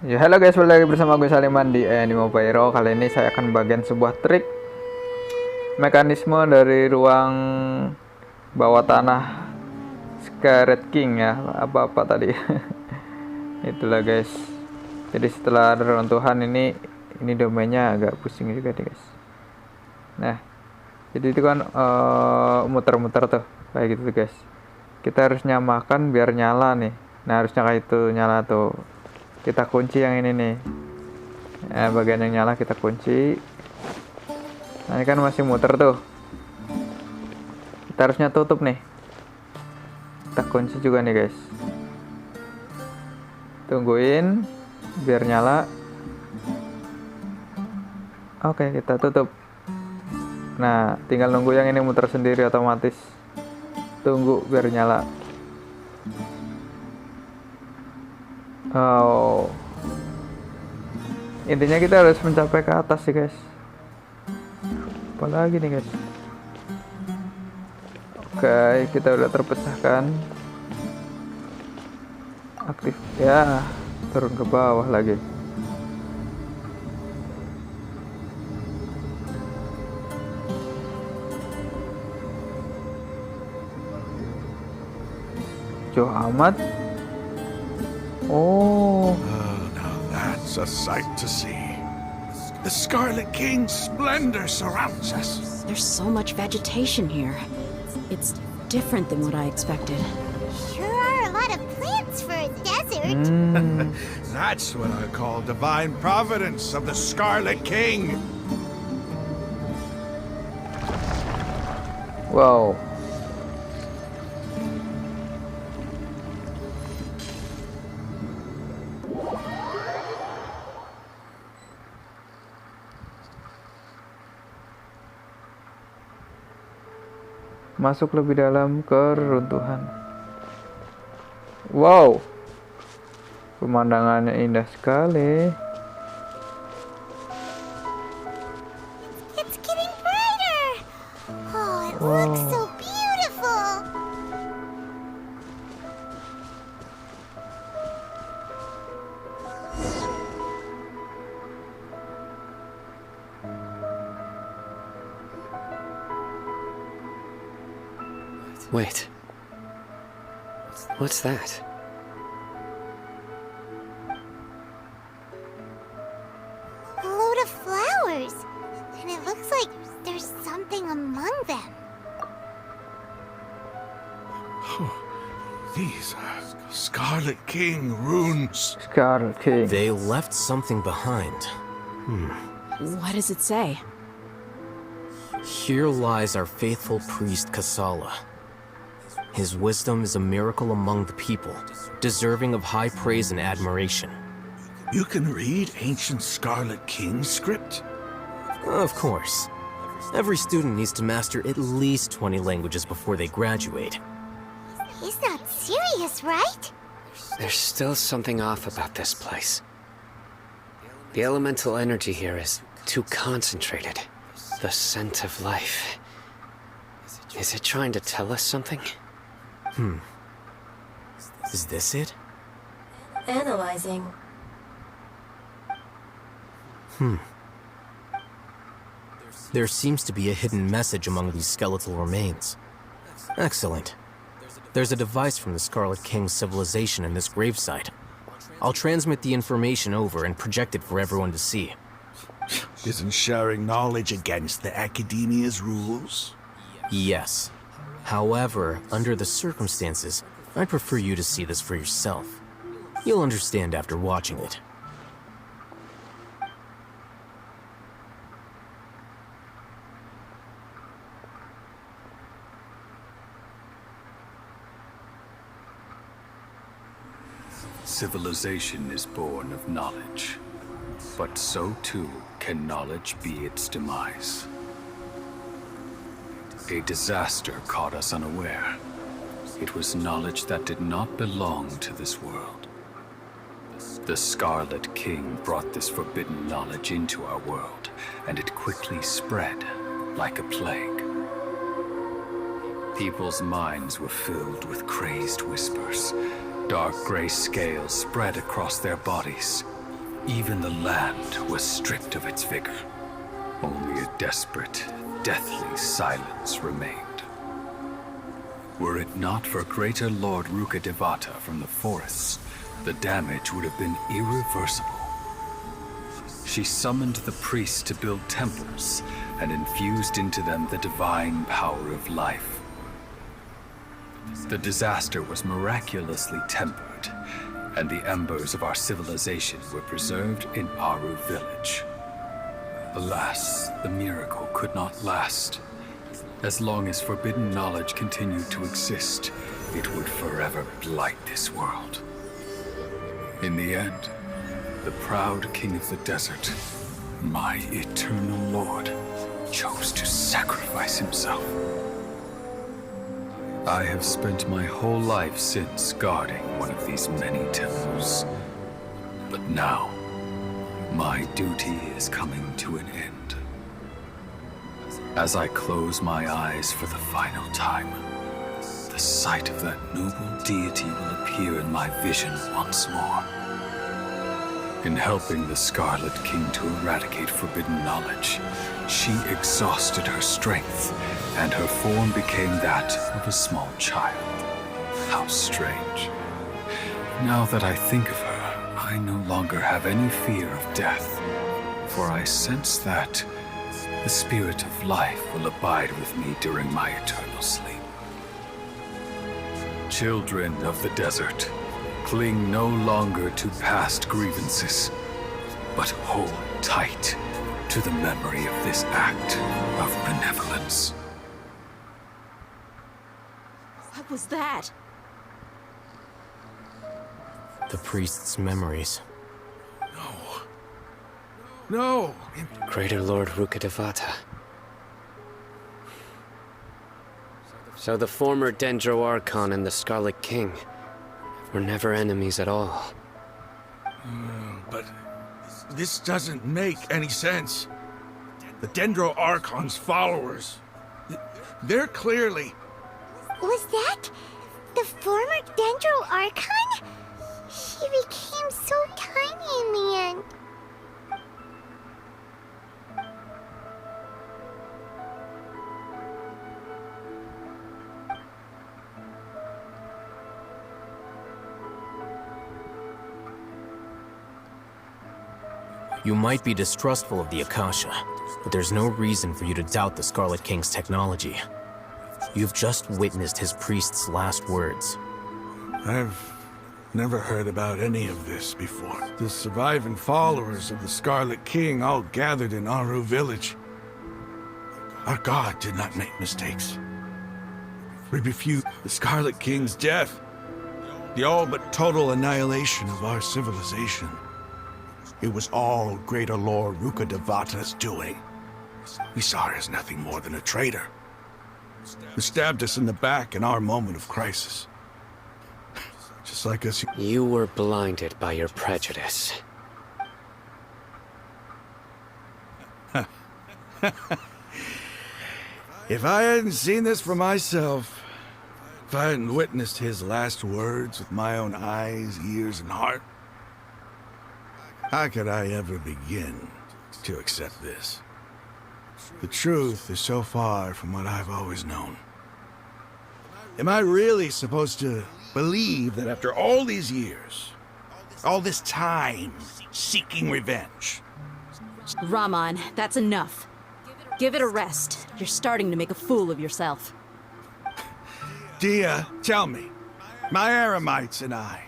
Ya halo guys, balik lagi bersama gue Saliman di Anemopyro. Kali ini saya akan bagian sebuah trik mekanisme dari ruang bawah tanah Scarlet King ya, apa-apa tadi. Itulah guys. Jadi setelah ada runtuhan ini domainnya agak pusing juga nih guys. Nah, jadi itu kan muter-muter tuh kayak gitu tuh guys. Kita harus nyamakan biar nyala nih. Nah, harusnya kayak itu nyala tuh. Kita kunci yang ini nih. Nah, bagian yang nyala kita kunci. Nah, ini kan masih muter tuh. Kita harusnya tutup nih. Kita kunci juga nih guys. Tungguin biar nyala. Oke, kita tutup. Nah, tinggal nunggu yang ini muter sendiri otomatis. Tunggu biar nyala. Oh, intinya kita harus mencapai ke atas sih guys. Apalagi nih guys. Oke, kita udah terpecahkan. Aktif ya, turun ke bawah lagi. Jauh amat. Oh, now that's a sight to see. The Scarlet King's splendor surrounds us. There's so much vegetation here. It's different than what I expected. Sure are a lot of plants for a desert. That's what I call divine providence of the Scarlet King. wow. Masuk lebih dalam ke reruntuhan. Wow, pemandangannya indah sekali. It's getting brighter. Oh, it looks so beautiful. Wait. What's that? A load of flowers. And it looks like there's something among them. These are Scarlet King runes. Scarlet King. They left something behind. What does it say? Here lies our faithful priest Kasala. His wisdom is a miracle among the people, deserving of high praise and admiration. You can read ancient Scarlet King script? Of course. Every student needs to master at least 20 languages before they graduate. He's not serious, right? There's still something off about this place. The elemental energy here is too concentrated. The scent of life. Is it trying to tell us something? Is this it? Analyzing. There seems to be a hidden message among these skeletal remains. Excellent. There's a device from the Scarlet King's civilization in this gravesite. I'll transmit the information over and project it for everyone to see. Isn't sharing knowledge against the Academia's rules? Yes. However, under the circumstances, I'd prefer you to see this for yourself. You'll understand after watching it. Civilization is born of knowledge, but so too can knowledge be its demise. A disaster caught us unaware. It was knowledge that did not belong to this world. The Scarlet King brought this forbidden knowledge into our world, and it quickly spread like a plague. People's minds were filled with crazed whispers. Dark gray scales spread across their bodies. Even the land was stripped of its vigor. Only a desperate, deathly silence remained. Were it not for Greater Lord Rukkhadevata from the forests, the damage would have been irreversible. She summoned the priests to build temples and infused into them the divine power of life. The disaster was miraculously tempered, and the embers of our civilization were preserved in Aru village. Alas, the miracle could not last. As long as forbidden knowledge continued to exist, it would forever blight this world. In the end, the proud king of the desert, my eternal lord, chose to sacrifice himself. I have spent my whole life since guarding one of these many temples. But now, my duty is coming to an end. As I close my eyes for the final time, the sight of that noble deity will appear in my vision once more. In helping the Scarlet King to eradicate forbidden knowledge, she exhausted her strength, and her form became that of a small child. How strange. Now that I think of her, I no longer have any fear of death, for I sense that the spirit of life will abide with me during my eternal sleep. Children of the desert, cling no longer to past grievances, but hold tight to the memory of this act of benevolence. What was that? The priest's memories. No! Greater Lord Rukkhadevata. So the former Dendro Archon and the Scarlet King were never enemies at all. But this doesn't make any sense. The Dendro Archon's followers, they're clearly... Was that the former Dendro Archon? She became so tiny in the end. You might be distrustful of the Akasha, but there's no reason for you to doubt the Scarlet King's technology. You've just witnessed his priest's last words. I've never heard about any of this before. The surviving followers of the Scarlet King all gathered in Aru village. Our god did not make mistakes. We refute the Scarlet King's death, the all but total annihilation of our civilization. It was all Greater Lord Rukkhadevata's doing. We saw her as nothing more than a traitor, who stabbed us in the back in our moment of crisis. Just like us. You were blinded by your prejudice. If I hadn't seen this for myself, if I hadn't witnessed his last words with my own eyes, ears, and heart, how could I ever begin to accept this? The truth is so far from what I've always known. Am I really supposed to believe that after all these years, all this time seeking revenge? Raman, that's enough. Give it a rest. You're starting to make a fool of yourself. Dia, tell me, my Aramites and I,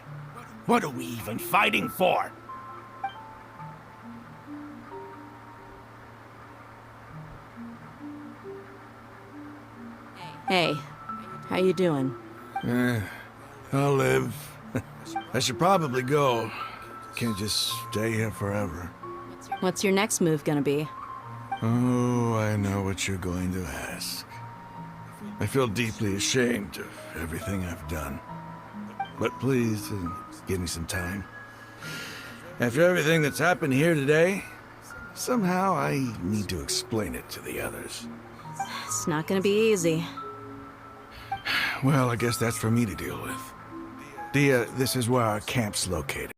what are we even fighting for? Hey, how you doing? I'll live. I should probably go. Can't just stay here forever. What's your next move gonna be? Oh, I know what you're going to ask. I feel deeply ashamed of everything I've done. But please, give me some time. After everything that's happened here today, somehow I need to explain it to the others. It's not gonna be easy. Well, I guess that's for me to deal with. Dia, this is where our camp's located.